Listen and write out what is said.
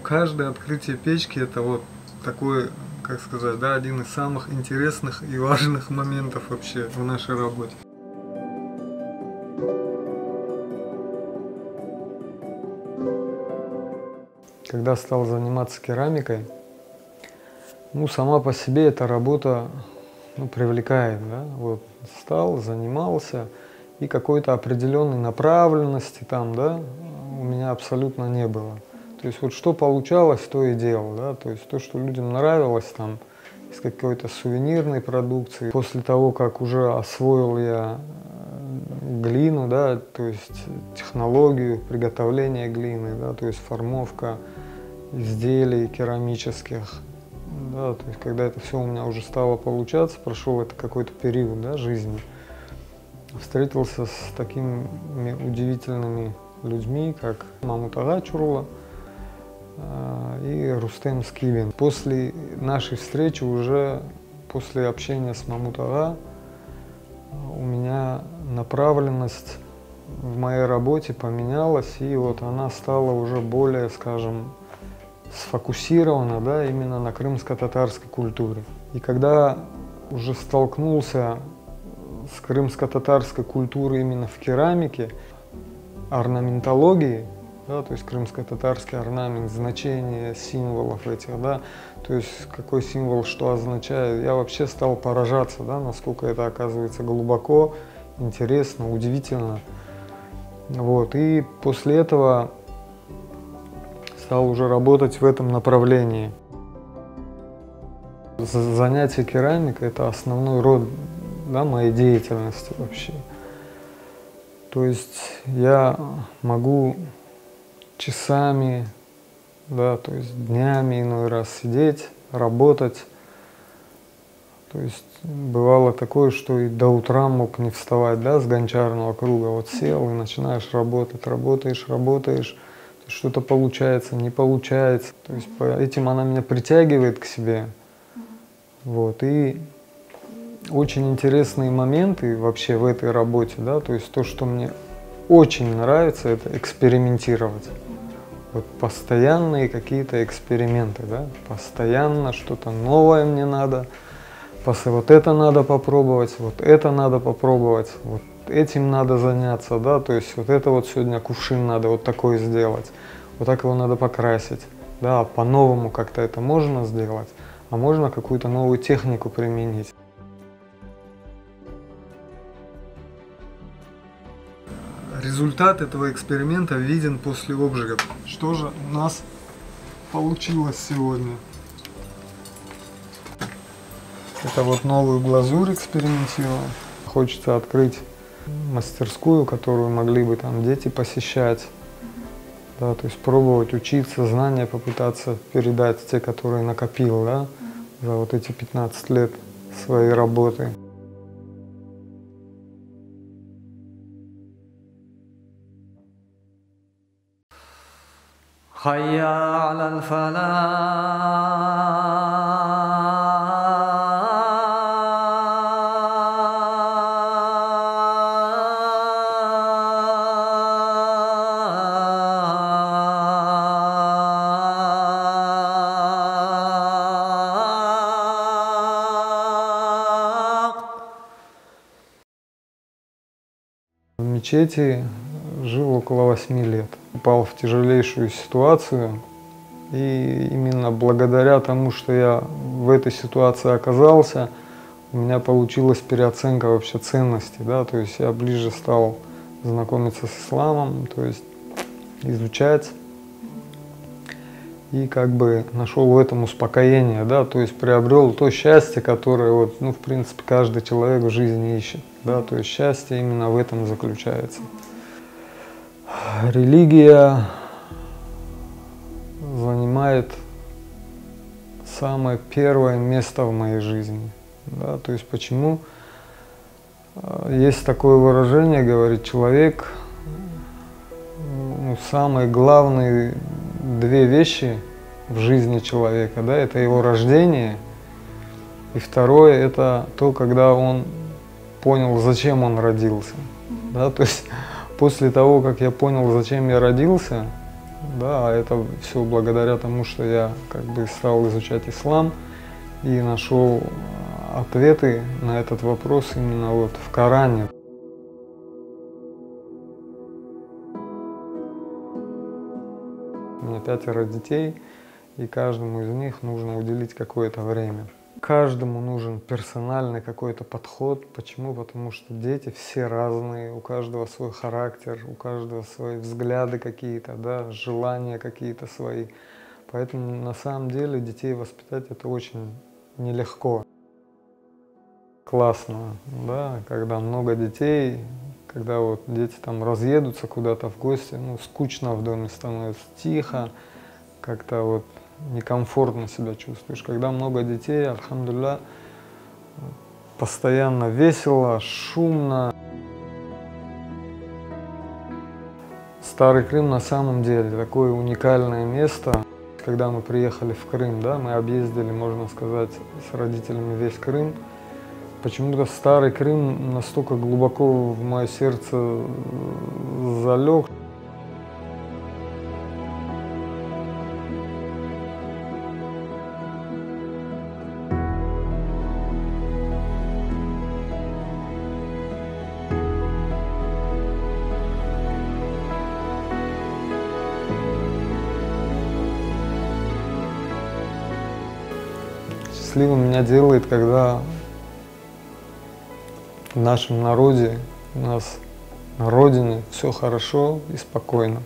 Каждое открытие печки — это вот такой, как сказать, да, один из самых интересных и важных моментов вообще в нашей работе. Когда стал заниматься керамикой, ну, сама по себе эта работа, ну, привлекает, да, вот стал, занимался, и какой-то определенной направленности там, да, у меня абсолютно не было. То есть вот что получалось, то и делал, да, то есть то, что людям нравилось там из какой-то сувенирной продукции. После того, как уже освоил я глину, да, то есть технологию приготовления глины, да, то есть формовка изделий керамических, да, то есть когда это все у меня уже стало получаться, прошел это какой-то период, да, жизни, встретился с такими удивительными людьми, как Мамут Ага Чурла и Рустем Скибин. После нашей встречи, уже после общения с Мамут Ага, у меня направленность в моей работе поменялась, и вот она стала уже более, скажем, сфокусирована, да, именно на крымско-татарской культуре. И когда уже столкнулся с крымско-татарской культурой именно в керамике, орнаментологии, да, то есть крымско-татарский орнамент, значение символов этих, да, то есть какой символ что означает, я вообще стал поражаться, да, насколько это оказывается глубоко, интересно, удивительно. Вот, и после этого стал уже работать в этом направлении. Занятие керамикой — это основной род, да, моей деятельности вообще. То есть я могу часами, да, то есть днями иной раз сидеть, работать. То есть бывало такое, что и до утра мог не вставать, да, с гончарного круга. Вот сел и начинаешь работать, работаешь, что-то получается, не получается. То есть по этим она меня притягивает к себе. Вот, и очень интересные моменты вообще в этой работе, да, то есть то, что мне очень нравится, это экспериментировать. Вот постоянные какие-то эксперименты, да, постоянно что-то новое мне надо, вот это надо попробовать, вот это надо попробовать, вот этим надо заняться, да, то есть вот это вот сегодня кувшин надо вот такой сделать, вот так его надо покрасить, да, по-новому как-то это можно сделать, а можно какую-то новую технику применить. Результат этого эксперимента виден после обжигов. Что же у нас получилось сегодня? Это вот новую глазурь экспериментируем. Хочется открыть мастерскую, которую могли бы там дети посещать. Да, то есть пробовать учиться, знания попытаться передать, те, которые накопил, да, за вот эти 15 лет своей работы. حي على الفلاح В мечети жил около 8 лет. Попал в тяжелейшую ситуацию, и именно благодаря тому, что я в этой ситуации оказался, у меня получилась переоценка вообще ценностей, да, то есть я ближе стал знакомиться с исламом, то есть изучать, и как бы нашел в этом успокоение, да, то есть приобрел то счастье, которое вот, ну, в принципе, каждый человек в жизни ищет, да, то есть счастье именно в этом заключается. Религия занимает самое первое место в моей жизни, да, то есть почему? Есть такое выражение, говорит человек, ну, самые главные две вещи в жизни человека, да, это его рождение, и второе — это то, когда он понял, зачем он родился. Да, то есть после того, как я понял, зачем я родился, да, это все благодаря тому, что я как бы стал изучать ислам и нашел ответы на этот вопрос именно вот в Коране. У меня 5 детей, и каждому из них нужно уделить какое-то время. Каждому нужен персональный какой-то подход. Почему? Потому что дети все разные, у каждого свой характер, у каждого свои взгляды какие-то, да, желания какие-то свои. Поэтому на самом деле детей воспитать это очень нелегко. Классно, да, когда много детей, когда вот дети там разъедутся куда-то в гости, ну, скучно в доме становится, тихо, как-то вот некомфортно себя чувствуешь. Когда много детей, альхамдулилля, постоянно весело, шумно. Старый Крым на самом деле такое уникальное место. Когда мы приехали в Крым, да, мы объездили, можно сказать, с родителями весь Крым. Почему-то Старый Крым настолько глубоко в мое сердце залег. Счастливым меня делает, когда в нашем народе, у нас на родине все хорошо и спокойно.